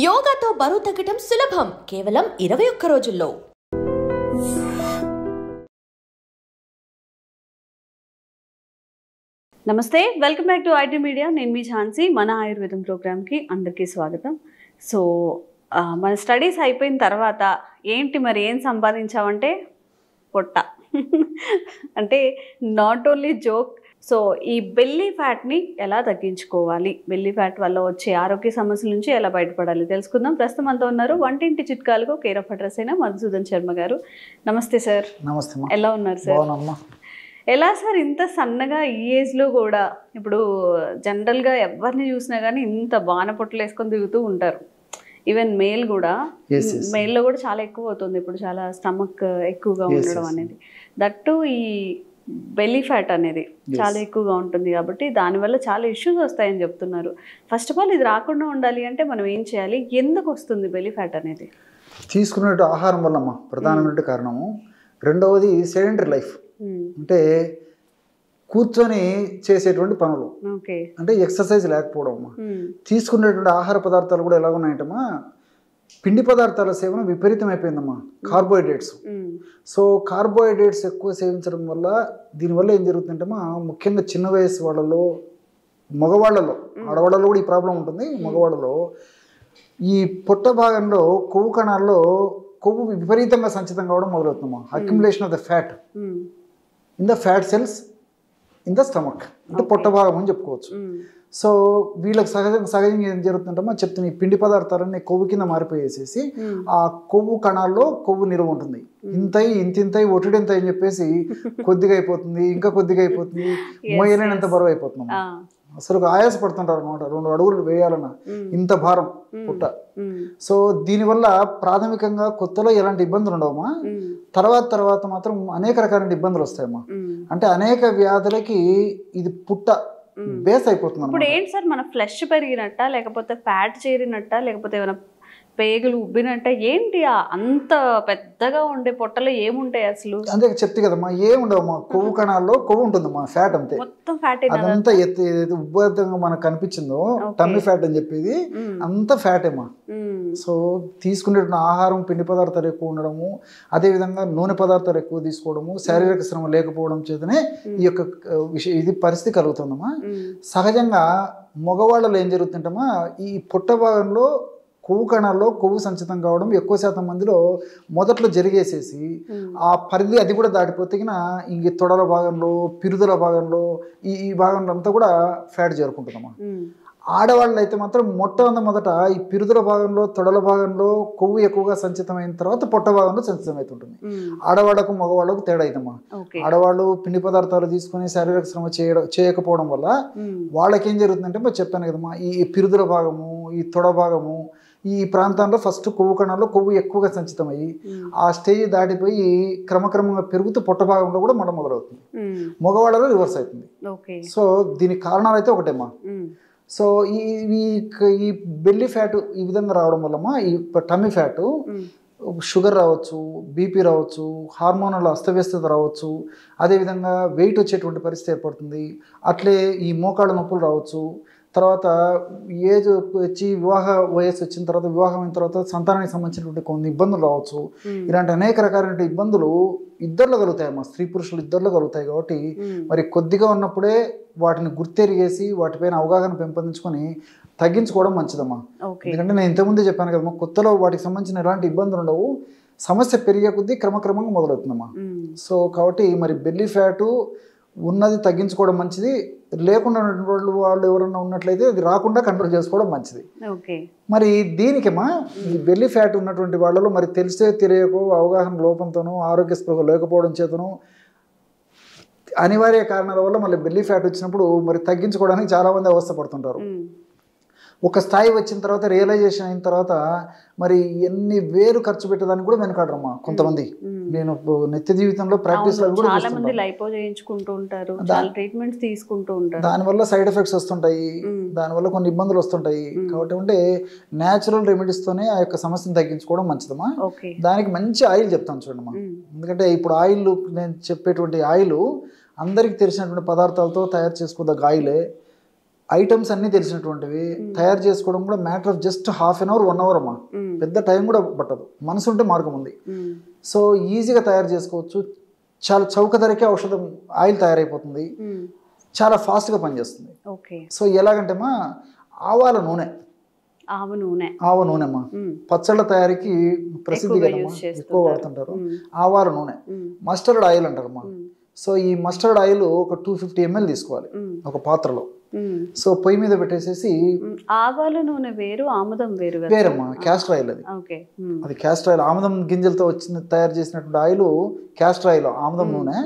యోగాతో బరువు తగ్గటం సులభం కేవలం 21 రోజుల్లో. నమస్తే, welcome back to IT media. నేను మీ ఝాన్సీ. మన ఆయుర్వేదం ప్రోగ్రామ్కి అందరికీ స్వాగతం. సో మన స్టడీస్ అయిపోయిన తర్వాత ఏంటి మరి ఏం సంపాదించామంటే పొట్ట అంటే నాట్ ఓన్లీ జోక్. సో ఈ బెల్లీ ఫ్యాట్ని ఎలా తగ్గించుకోవాలి, బెల్లీ ఫ్యాట్ వల్ల వచ్చే ఆరోగ్య సమస్యల నుంచి ఎలా బయటపడాలి తెలుసుకుందాం. ప్రస్తుతం అంతా ఉన్నారు వంటింటి చిట్కాలకు కేర్ ఆఫ్ అడ్రస్ అయిన మధుసూదన్ శర్మ గారు. నమస్తే సార్. నమస్తే. ఎలా ఉన్నారు సార్? ఎలా సార్ ఇంత సన్నగా ఈ ఏజ్లో కూడా? ఇప్పుడు జనరల్గా ఎవరిని చూసినా కానీ ఇంత బాణ పొట్టలు వేసుకొని తిరుగుతూ ఉంటారు. ఈవెన్ మేల్ కూడా, మేల్లో కూడా చాలా ఎక్కువ అవుతుంది ఇప్పుడు, చాలా స్టమక్ ఎక్కువగా ఉండడం అనేది. దట్టు ఈ బెల్లీ ఫ్యాట్ అనేది చాలా ఎక్కువగా ఉంటుంది కాబట్టి దానివల్ల చాలా ఇష్యూస్ వస్తాయని చెప్తున్నారు. ఫస్ట్ ఆఫ్ ఆల్ ఇది రాకుండా ఉండాలి అంటే మనం ఏం చేయాలి? ఎందుకు వస్తుంది బెల్లీ ఫ్యాట్ అనేది? తీసుకునే ఆహారం వల్లమ్మా ప్రధానమైన కారణము. రెండవది సెడెంటరీ లైఫ్, అంటే కూర్చొని చేసేటువంటి పనులు, అంటే ఎక్సర్సైజ్ లేకపోవడం అమ్మా. తీసుకునేటువంటి ఆహార పదార్థాలు కూడా ఎలా ఉన్నాయంటమ్మా, పిండి పదార్థాల సేవన విపరీతం అయిపోయిందమ్మా. కార్బోహైడ్రేట్స్. సో కార్బోహైడ్రేట్స్ ఎక్కువ సేవించడం వల్ల దీనివల్ల ఏం జరుగుతుందంటమ్మా, ముఖ్యంగా చిన్న వయసు వాళ్ళలో, మగవాళ్ళలో, ఆడవాళ్ళలో కూడా ఈ ప్రాబ్లం ఉంటుంది. మగవాళ్ళలో ఈ పొట్ట భాగంలో కొవ్వు కణాల్లో కొవ్వు విపరీతంగా సంచితం కావడం మొదలవుతుందమ్మా. Accumulation of the fat in the fat cells in the stomach, అంటే పొట్ట భాగం అని చెప్పుకోవచ్చు. సో వీళ్ళకి సహజంగా ఏం జరుగుతుందంటే చెప్తున్న ఈ పిండి పదార్థాలన్నీ కొవ్వు కింద మారిపోయేసేసి ఆ కొవ్వు కణాల్లో కొవ్వు నిల్వ ఉంటుంది. ఇంతై ఒటిడింత అని చెప్పేసి కొద్దిగా అయిపోతుంది, ఇంకా కొద్దిగా అయిపోతుంది, మోయలేనంత బరువు అయిపోతుంది. అసలు ఆయాస పడుతుంటారు అనమాట. 2 అడుగులు వేయాలన్న ఇంత భారం పుట్ట. సో దీనివల్ల ప్రాథమికంగా కొత్తలో ఎలాంటి ఇబ్బందులు ఉండవమ్మా. తర్వాత మాత్రం అనేక రకాల ఇబ్బందులు వస్తాయమ్మా. అంటే అనేక వ్యాధులకి ఇది పుట్ట బేస్ అయిపోతుంది. ఇప్పుడు ఏంటి సార్, మన ఫ్లెష్ పెరిగినట్ట, లేకపోతే ఫ్యాట్ చేరినట్ట, లేకపోతే ఏమైనా పేగులు ఉబ్బినట్ట, ఏంటి అంత పెద్దగా ఉండే పొట్టలో ఏముంటాయి అసలు? అంతే చెప్తే కదమ్మా, ఏముండవమ్మా. కొవ్వు కణాల్లో కొవ్వు ఉంటుందమ్మా, ఫ్యాట్ అంతే. మొత్తం ఫ్యాట్. అదంతా ఉబ్బతంగా మనకు కనిపించిందో టమ్మీ ఫ్యాట్ అని చెప్పేది అంత ఫ్యాట్ ఏమా. సో తీసుకునేటువంటి ఆహారం పిండి పదార్థాలు ఎక్కువ ఉండడము, అదేవిధంగా నూనె పదార్థాలు ఎక్కువ తీసుకోవడము, శారీరక శ్రమ లేకపోవడం చేతనే ఈ యొక్క ఇది పరిస్థితి కలుగుతుందమ్మా. సహజంగా మగవాళ్ళలో ఏం జరుగుతుంటమ్మా, ఈ పొట్ట భాగంలో కొవ్వు కణాల్లో కొవ్వు సంచితం కావడం ఎక్కువ శాతం మందిలో మొదట్లో జరిగేసేసి ఆ పరిధి అది కూడా దాటిపోతే ఇంక తొడల భాగంలో, పిరుదల భాగంలో, ఈ భాగంలో అంతా కూడా ఫ్యాట్ చేరుకుంటుందమ్మా. ఆడవాళ్ళు అయితే మాత్రం మొట్టమొదట ఈ పిరుదల భాగంలో, తొడల భాగంలో కొవ్వు ఎక్కువగా సంచితమైన తర్వాత పొట్ట భాగంలో సంచితం అవుతుంటుంది. ఆడవాళ్లకు మగవాళ్ళకు తేడా అయితమ్మా. ఆడవాళ్ళు పిండి పదార్థాలు తీసుకొని శారీరక శ్రమ చేయకపోవడం వల్ల వాళ్ళకి ఏం జరుగుతుందంటే చెప్పాను కదమ్మా, ఈ పిరుదల భాగము, ఈ తొడ భాగము, ఈ ప్రాంతంలో ఫస్ట్ కొవ్వు కణాల్లో కొవ్వు ఎక్కువగా సంచితమయ్యి ఆ స్టేజ్ దాటిపోయి క్రమక్రమంగా పెరుగుతూ పొట్ట భాగంలో కూడా మొదలవుతుంది. మగవాళ్ళలో రివర్స్ అవుతుంది. సో దీనికి కారణాలు అయితే ఒకటేమ్మా. సో ఈ బెల్లీ ఫ్యాట్ ఈ విధంగా రావడం వల్లమ్మా, ఈ టమ్మీ ఫ్యాట్ షుగర్ రావచ్చు, బీపీ రావచ్చు, హార్మోనల్ అస్తవ్యస్తత రావచ్చు, అదేవిధంగా వెయిట్ వచ్చేటువంటి పరిస్థితి ఏర్పడుతుంది. అట్లే ఈ మోకాళ్ళ నొప్పులు రావచ్చు. తర్వాత ఏజ్ వచ్చి వివాహ వయస్సు వచ్చిన తర్వాత, వివాహమైన తర్వాత సంతానానికి సంబంధించినటువంటి కొన్ని ఇబ్బందులు రావచ్చు. ఇలాంటి అనేక రకాలైన ఇబ్బందులు ఇద్దరిలో కలుగుతాయమ్మా, స్త్రీ పురుషులు ఇద్దరిలో కలుగుతాయి. కాబట్టి మరి కొద్దిగా ఉన్నప్పుడే వాటిని గుర్తెరిగేసి వాటిపైన అవగాహన పెంపొందించుకొని తగ్గించుకోవడం మంచిదమ్మా. ఎందుకంటే నేను ఇంతకుముందే చెప్పాను కదమ్మా, కొత్తలో వాటికి సంబంధించిన ఎలాంటి ఇబ్బందులు ఉండవు, సమస్య పెరిగే కొద్దీ క్రమక్రమంగా మొదలవుతుందమ్మా. సో కాబట్టి మరి బెల్లీ ఫ్యాటు ఉన్నది తగ్గించుకోవడం మంచిది, లేకుండా ఉన్నటువంటి వాళ్ళు ఎవరన్నా ఉన్నట్లయితే అది రాకుండా కంట్రోల్ చేసుకోవడం మంచిది. మరి దీనికేమా ఈ బెల్లీ ఫ్యాట్ ఉన్నటువంటి వాళ్ళలో మరి తెలియకో, అవగాహన లోపంతోనూ, ఆరోగ్య స్పృహ లేకపోవడం చేతను, అనివార్య కారణాల వల్ల మళ్ళీ బెల్లీ ఫ్యాట్ వచ్చినప్పుడు మరి తగ్గించుకోవడానికి చాలామంది అవస్థపడుతుంటారు. ఒక స్థాయి వచ్చిన తర్వాత, రియలైజేషన్ అయిన తర్వాత మరి ఎన్ని వేలు ఖర్చు పెట్టేదానికి కూడా వెనకాడరమ్మా కొంతమంది. నేను నిత్య జీవితంలో ప్రాక్టీస్ దానివల్ల సైడ్ ఎఫెక్ట్స్ వస్తుంటాయి, దానివల్ల కొన్ని ఇబ్బందులు వస్తుంటాయి. కాబట్టి అంటే న్యాచురల్ రెమెడీస్ తోనే ఆ యొక్క సమస్యను తగ్గించుకోవడం మంచిదమ్మా. దానికి మంచి ఆయిల్ చెప్తాను చూడమ్మా. ఎందుకంటే ఇప్పుడు ఆయిల్, నేను చెప్పేటువంటి ఆయిల్ అందరికి తెలిసినటువంటి పదార్థాలతో తయారు చేసుకోదగ్గ ఆయిలే. ఐటమ్స్ అన్నీ తెలిసినటువంటివి, తయారు చేసుకోవడం కూడా matter of just half an hour 1 hour అమ్మా, పెద్ద టైం కూడా పట్టదు, మనసు ఉంటే మార్గం ఉంది. సో ఈజీగా తయారు చేసుకోవచ్చు, చాలా చౌక ధరకే ఔషధం ఆయిల్ తయారైపోతుంది, చాలా ఫాస్ట్గా పనిచేస్తుంది. సో ఎలాగంటే మా ఆవాల నూనె, ఆవ నూనెమ్మా పచ్చళ్ళ తయారీకి ప్రసిద్ధి కదమ్మా, ఎక్కువ వాడుతుంటారు. ఆవాల నూనె, మస్టర్డ్ ఆయిల్ అంటారమ్మా. సో ఈ మస్టర్డ్ ఆయిల్ ఒక 250 ml తీసుకోవాలి ఒక పాత్రలో. సో పొయ్యి మీద పెట్టేసేసి, ఆవాల నూనె వేరు, ఆముదం వేరు వేరమ్మా, క్యాస్టర్ ఆయిల్ అది. అది క్యాస్టర్ ఆయిల్, ఆముదం గింజలతో వచ్చిన తయారు చేసినటువంటి ఆయిల్ క్యాస్టర్ ఆయిల్, ఆముదం నూనె.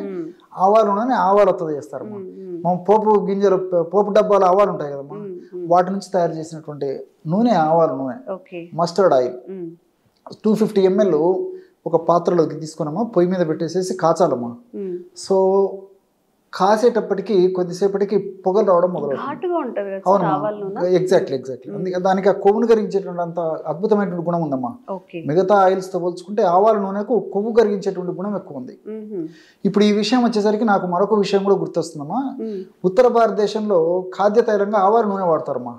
ఆవాల నూనె ఆవాలతో చేస్తారమ్మా. మనం పోపు గింజలు, పోపు డబ్బాలు ఆవాలు ఉంటాయి కదమ్మా, వాటి నుంచి తయారు చేసినటువంటి నూనె ఆవాల నూనె. మస్టర్డ్ ఆయిల్ 250 ml ఒక పాత్రలోకి తీసుకున్నామా, పొయ్యి మీద పెట్టేసేసి కాచాలమ్మా. సో కాసేటప్పటికి కొద్దిసేపటికి పొగలు రావడం మొదలవుతుంది. అవునమ్మా, ఎగ్జాక్ట్లీ. అందుకే దానికి ఆ కొవ్వును కరిగించేటువంటి అంత అద్భుతమైనటువంటి గుణం ఉందమ్మా. మిగతా ఆయిల్స్ తో పోల్చుకుంటే ఆవాల నూనెకు కొవ్వు కరిగించేటువంటి గుణం ఎక్కువ ఉంది. ఇప్పుడు ఈ విషయం వచ్చేసరికి నాకు మరొక విషయం కూడా గుర్తొస్తుందమ్మా. ఉత్తర భారతదేశంలో ఖాద్య తైలంగా ఆవాల నూనె వాడతారమ్మా.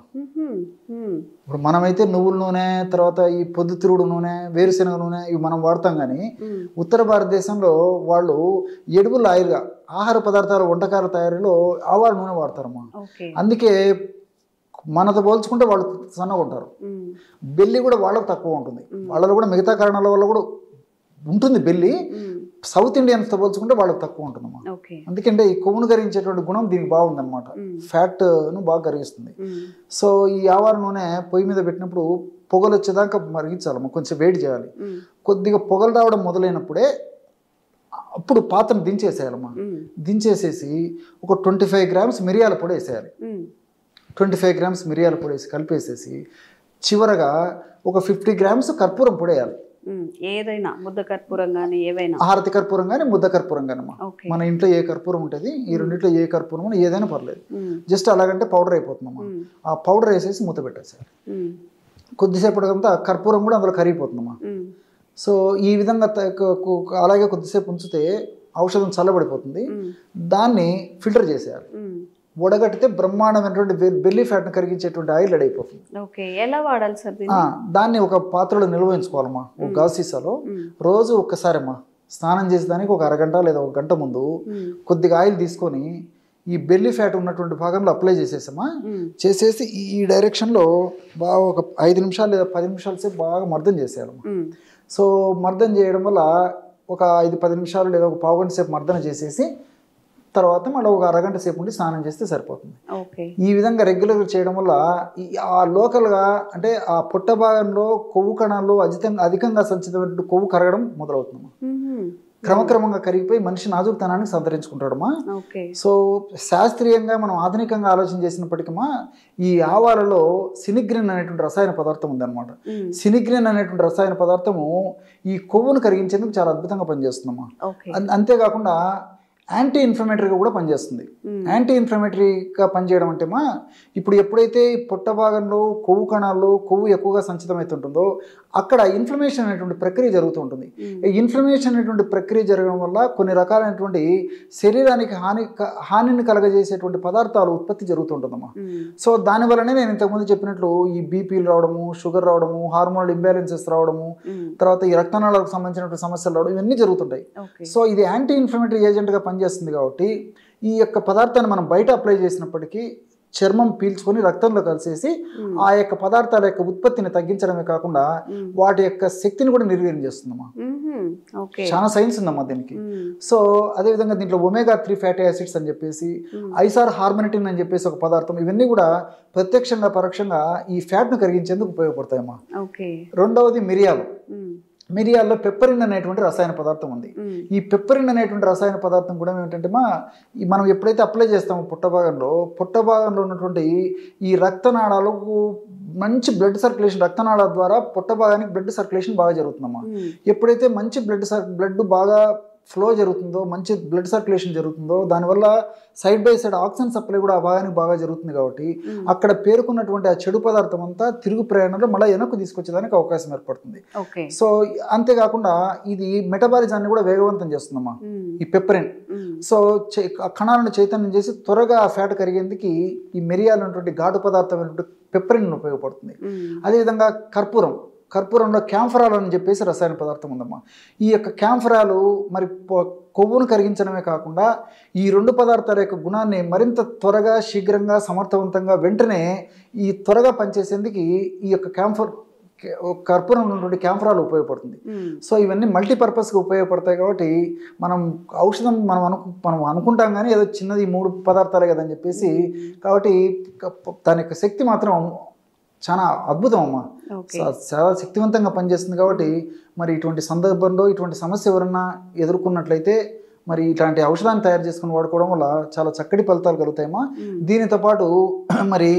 ఇప్పుడు మనమైతే నువ్వుల నూనె, తర్వాత ఈ పొద్దుతిరుగుడు నూనె, వేరుశెనగ నూనె ఇవి మనం వాడతాం. కానీ ఉత్తర భారతదేశంలో వాళ్ళు ఎడిబుల్ ఆయిల్గా ఆహార పదార్థాలు, వంటకాల తయారీలో ఆవాల నూనె వాడతారమ్మా. అందుకే మనతో పోల్చుకుంటే వాళ్ళు సన్నగా ఉంటారు. బెల్లి కూడా వాళ్ళకు తక్కువ ఉంటుంది. వాళ్ళలో కూడా మిగతా కారణాల వల్ల కూడా ఉంటుంది బెల్లి, సౌత్ ఇండియన్స్తో పోల్చుకుంటే వాళ్ళకి తక్కువ ఉంటుందమ్మా. అందుకంటే ఈ కొవ్వును కరిగించేటువంటి గుణం దీనికి బాగుందన్నమాట, ఫ్యాట్ను బాగా కరిగిస్తుంది. సో ఈ ఆవాల నూనె పొయ్యి మీద పెట్టినప్పుడు పొగలు వచ్చేదాకా మరిగించాలమ్మా, కొంచెం వేడి చేయాలి. కొద్దిగా పొగలు రావడం మొదలైనప్పుడే అప్పుడు పాత్రను దించేసేయాలమ్మా. దించేసేసి ఒక 25 grams మిరియాల పొడి వేసేయాలి. 25 grams మిరియాల పొడి వేసి కలిపేసేసి చివరగా ఒక 50 grams కర్పూరం పొడి వేయాలి. ఏదైనా ముద్ద కర్పూరం కానీ, ఏవైనా హారతి కర్పూరం కానీ, ముద్ద కర్పూరం కానీ అమ్మా. మన ఇంట్లో ఏ కర్పూరం ఉంటుంది, ఈ రెండింటిలో ఏ కర్పూరం ఏదైనా పర్లేదు, జస్ట్ అలాగంటే పౌడర్ అయిపోతుందమ్మా. ఆ పౌడర్ వేసేసి మూత పెట్టేసేయాలి. కొద్దిసేపటికంతా కర్పూరం కూడా అందులో కరిగిపోతుందమ్మా. సో ఈ విధంగా అలాగే కొద్దిసేపు ఉంచితే ఔషధం చల్లబడిపోతుంది. దాన్ని ఫిల్టర్ చేసేయాలి. వడగట్టితే బ్రహ్మాండమైనటువంటి బెల్లీ ఫ్యాట్ను కరిగించేటువంటి ఆయిల్ రెడీ అయిపోతుంది. ఎలా వాడాలి సార్? దాన్ని ఒక పాత్రలో నిల్వ ఉంచుకోవాలమ్మా, ఒక గాజు సీసాలో. రోజు ఒక్కసారమ్మా స్నానం చేసేదానికి ఒక అరగంట లేదా 1 గంట ముందు కొద్దిగా ఆయిల్ తీసుకొని ఈ బెల్లీ ఫ్యాట్ ఉన్నటువంటి భాగంలో అప్లై చేసేసామా. చేసేసి ఈ డైరెక్షన్లో బాగా ఒక 5 నిమిషాలు లేదా 10 నిమిషాల సేపు బాగా మర్దన చేసేయాలమ్మా. సో మర్దన చేయడం వల్ల ఒక 5-10 నిమిషాలు లేదా ఒక పావు గంట సేపు మర్దన చేసేసి తర్వాత మళ్ళీ ఒక అరగంట సేపు ఉండి స్నానం చేస్తే సరిపోతుంది. ఈ విధంగా రెగ్యులర్గా చేయడం వల్ల ఆ లోకల్గా అంటే ఆ పొట్ట భాగంలో కొవ్వు కణాలు అధికంగా సంచితమైన కొవ్వు కరగడం మొదలవుతుంది. క్రమక్రమంగా కరిగిపోయి మనిషి నాజుకుతనాన్ని సంతరించుకుంటాడమ్మా. సో శాస్త్రీయంగా మనం ఆధునికంగా ఆలోచన చేసినప్పటికీ ఈ ఆవాలలో సినిగ్రిన్ అనేటువంటి రసాయన పదార్థం ఉందన్నమాట. సినిగ్రిన్ అనేటువంటి రసాయన పదార్థము ఈ కొవ్వును కరిగించేందుకు చాలా అద్భుతంగా పనిచేస్తుందమ్మా. అంతేకాకుండా యాంటీ ఇన్ఫ్లమేటరీగా కూడా పనిచేస్తుంది. యాంటీ ఇన్ఫ్లమేటరీగా పనిచేయడం అంటే ఇప్పుడు ఎప్పుడైతే పొట్ట భాగంలో కొవ్వు కణాల్లో కొవ్వు ఎక్కువగా సంచితమవుతుంటుందో అక్కడ ఇన్ఫ్లమేషన్ అనేటువంటి ప్రక్రియ జరుగుతూ ఉంటుంది. ఇన్ఫ్లమేషన్ అనేటువంటి ప్రక్రియ జరగడం వల్ల కొన్ని రకాలైనటువంటి శరీరానికి హానిని కలగజేసేటువంటి పదార్థాలు ఉత్పత్తి జరుగుతుంటుందమ్మా. సో దానివల్లనే నేను ఇంతకుముందు చెప్పినట్లు ఈ బీపీలు రావడము, షుగర్ రావడము, హార్మోనల్ ఇంబ్యాలెన్సెస్ రావడము, తర్వాత ఈ రక్తనాళాలకు సంబంధించినటువంటి సమస్యలు రావడం, ఇవన్నీ జరుగుతుంటాయి. సో ఇది యాంటీ ఇన్ఫ్లమేటరీ ఏజెంట్గా పనిచేస్తుంది కాబట్టి ఈ యొక్క పదార్థాన్ని మనం బయట అప్లై చేసినప్పటికీ చర్మం పీల్చుకొని రక్తంలో కలిసేసి ఆ యొక్క పదార్థాల యొక్క ఉత్పత్తిని తగ్గించడమే కాకుండా వాటి యొక్క శక్తిని కూడా నిర్వీర్యం చేస్తుందమ్మా. చాలా సైన్స్ ఉందమ్మా దీనికి. సో అదేవిధంగా దీంట్లో ఒమేగా-3 ఫ్యాటీ యాసిడ్స్ అని చెప్పేసి, ఐసార్ హార్మోనిటిన్ అని చెప్పేసి ఒక పదార్థం, ఇవన్నీ కూడా ప్రత్యక్షంగా పరోక్షంగా ఈ ఫ్యాట్ను కరిగించేందుకు ఉపయోగపడతాయమ్మా. రెండవది మిరియాలు. మిరియాల్లో పెప్పరిన్ అనేటువంటి రసాయన పదార్థం ఉంది. ఈ పెప్పరిన్ అనేటువంటి రసాయన పదార్థం కూడా ఏమిటంటే మనం ఎప్పుడైతే అప్లై చేస్తామో పొట్ట భాగంలో ఉన్నటువంటి ఈ రక్తనాళాలకు మంచి బ్లడ్ సర్క్యులేషన్, రక్తనాళాల ద్వారా పొట్ట భాగానికి బ్లడ్ సర్క్యులేషన్ బాగా జరుగుతుందమ్మా. ఎప్పుడైతే మంచి బ్లడ్ బాగా ఫ్లో జరుగుతుందో, మంచి బ్లడ్ సర్క్యులేషన్ జరుగుతుందో, దానివల్ల side by side oxygen supply కూడా ఆ భాగానికి బాగా జరుగుతుంది కాబట్టి అక్కడ పేరుకున్నటువంటి ఆ చెడు పదార్థం అంతా తిరుగు ప్రయాణంలో మళ్ళీ వెనక్కు తీసుకొచ్చేదానికి అవకాశం ఏర్పడుతుంది. సో అంతేకాకుండా ఇది మెటబాలిజాన్ని కూడా వేగవంతం చేస్తుందమ్మా ఈ పెప్పరిన్. సో కణాలను చైతన్యం చేసి త్వరగా ఆ ఫ్యాట్ కరిగేందుకు ఈ మిరియాలు అనేటువంటి ఘాటు పదార్థమైనటువంటి పెప్పరిన్ ఉపయోగపడుతుంది. అదేవిధంగా కర్పూరంలో క్యాంఫరాల్ అని చెప్పేసి రసాయన పదార్థం ఉందమ్మా. ఈ యొక్క క్యాంఫరాలు మరి కొవ్వును కరిగించడమే కాకుండా ఈ 2 పదార్థాల యొక్క గుణాన్ని మరింత త్వరగా, శీఘ్రంగా, సమర్థవంతంగా వెంటనే ఈ త్వరగా పనిచేసేందుకు ఈ యొక్క కర్పూరం ఉన్నటువంటి క్యాంఫరాలు ఉపయోగపడుతుంది. సో ఇవన్నీ మల్టీపర్పస్గా ఉపయోగపడతాయి కాబట్టి మనం ఔషధం మనం అనుకుంటాం కానీ ఏదో చిన్నది 3 పదార్థాలే కదని చెప్పేసి, కాబట్టి దాని యొక్క శక్తి మాత్రం చాలా అద్భుతం అమ్మా. చాలా శక్తివంతంగా పనిచేస్తుంది కాబట్టి మరి ఇటువంటి సందర్భంలో ఇటువంటి సమస్య ఎవరన్నా ఎదుర్కొన్నట్లయితే మరి ఇట్లాంటి ఔషధాన్ని తయారు చేసుకుని వాడుకోవడం వల్ల చాలా చక్కటి ఫలితాలు కలుగుతాయమ్మా. దీనితో పాటు మరి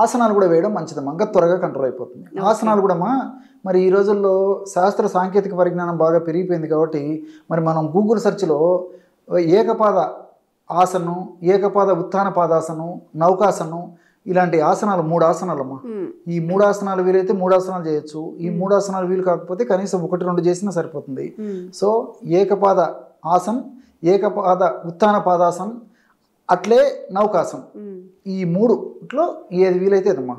ఆసనాలు కూడా వేయడం మంచిదమ్మా, ఇంకా త్వరగా కంట్రోల్ అయిపోతుంది. ఆసనాలు కూడా మరి ఈ రోజుల్లో శాస్త్ర సాంకేతిక పరిజ్ఞానం బాగా పెరిగిపోయింది కాబట్టి మరి మనం గూగుల్ సెర్చ్లో ఏకపాద ఆసనం, ఏకపాద ఉత్థాన పాదాసనం, నౌకాసనం ఇలాంటి ఆసనాలు 3 ఆసనాలమ్మా. ఈ 3 ఆసనాలు వీలైతే 3 ఆసనాలు చేయొచ్చు. ఈ 3 ఆసనాలు వీలు కాకపోతే కనీసం 1-2 చేసినా సరిపోతుంది. సో ఏకపాద ఆసన్, ఏకపాద ఉత్థాన పాదాసన్, అట్లే నౌకాసనం, ఈ 3లో ఏది వీలైతే అదమ్మా.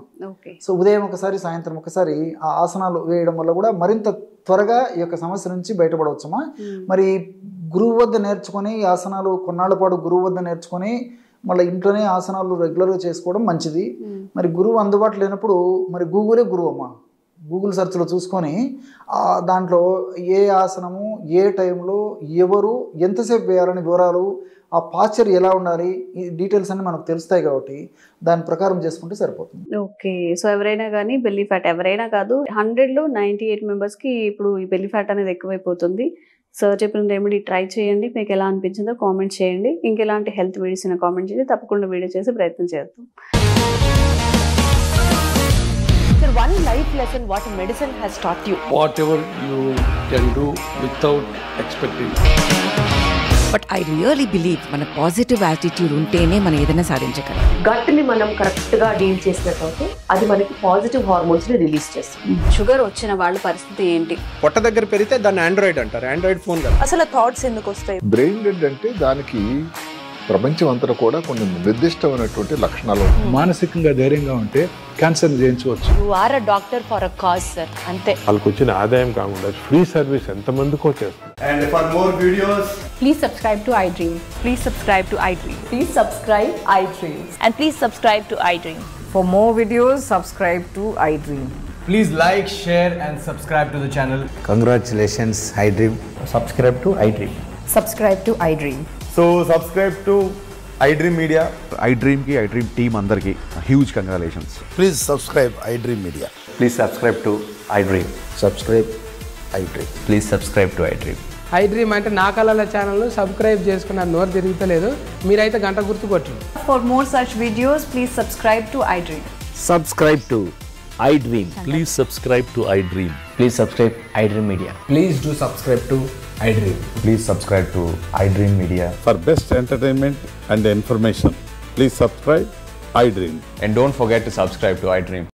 సో ఉదయం ఒకసారి, సాయంత్రం ఒకసారి ఆ ఆసనాలు వేయడం వల్ల కూడా మరింత త్వరగా ఈ యొక్క సమస్య నుంచి బయటపడవచ్చమ్మా. మరి గురువు వద్ద నేర్చుకొని ఈ ఆసనాలు కొన్నాళ్ళ పాటు గురువు వద్ద నేర్చుకొని మళ్ళీ ఇంట్లోనే ఆసనాలు రెగ్యులర్గా చేసుకోవడం మంచిది. మరి గురువు అందుబాటులో లేనప్పుడు మరి గూగులే గురువు అమ్మ. గూగుల్ సెర్చ్లో చూసుకొని దాంట్లో ఏ ఆసనము, ఏ టైంలో, ఎవరు, ఎంతసేపు వేయాలని వివరాలు, ఆ పాస్చర్ ఎలా ఉండాలి, ఈ డీటెయిల్స్ అన్నీ మనకు తెలుస్తాయి కాబట్టి దాని ప్రకారం చేసుకుంటే సరిపోతుంది. ఓకే. సో ఎవరైనా కానీ బెల్లీ ఫ్యాట్, ఎవరైనా కాదు 100లో 98 మెంబర్స్కి ఇప్పుడు ఈ బెల్లీ ఫ్యాట్ అనేది ఎక్కువైపోతుంది. సో చెప్పిన రెమెడీ ట్రై చేయండి. మీకు ఎలా అనిపించిందో కామెంట్ చేయండి. ఇంకెలాంటి హెల్త్ వీడియోస్ అయినా కామెంట్ చేయండి. తప్పకుండా వీడియో చేసి ప్రయత్నం చేద్దాం. Sir, one life lesson what medicine has taught you. Whatever you can do without expecting. But I really believe మన పాజిటివ్ యాటిట్యూడ్ ఉంటేనే మనం ఏదైనా సాధించగలం. గట్ని మనం కరెక్ట్గా డీల్ చేసినట్లయితే అది మనకి పాజిటివ్ హార్మోన్స్ని రిలీజ్ చేస్తుంది. షుగర్ వచ్చిన వాళ్ళ పరిస్థితి ఏంటి? పొట్ట దగ్గర పెరిగితే దాన్ని ఆండ్రాయిడ్ అంటారు, ఆండ్రాయిడ్ ఫోన్ కదా. అసలు థాట్స్ ఎందుకు వస్తాయి? బ్రెయిన్ డెడ్ అంటే దానికి ప్రపంచం అంతా కూడా కొన్ని నిర్దిష్టమైనటువంటి లక్షణాలు. మానసికంగా ధైర్యంగా ఉంటే క్యాన్సర్ జయించవచ్చు. You are a doctor for a cause sir, అంతే. వాళ్ళకి వచ్చిన ఆదాయం కాకుండా ఫ్రీ సర్వీస్ ఎంతమందికో చేస్తుంది. And for more videos, please subscribe to iDream. Please subscribe to iDream. Please subscribe iDream. And please subscribe to iDream. For more videos, subscribe to iDream. please like, share and subscribe to the channel. Congratulations, iDream. Subscribe to iDream. Subscribe to iDream. So subscribe to iDream Media. iDream ki iDream team andarki huge congratulations. Please subscribe iDream Media. Please subscribe to iDream. Subscribe iDream. Please subscribe to iDream. iDream అంటే నా కళల channel subscribe చేసుకున్న నోరు తిరుగుతలేదు, మీరైతే గంట గుర్తు కొట్టండి. For more such videos, please subscribe to iDream. Subscribe to iDream. Please subscribe to iDream. Please subscribe iDream Media. Please do subscribe to iDream. Please subscribe to iDream Media. For best entertainment and information, please subscribe iDream. And don't forget to subscribe to iDream.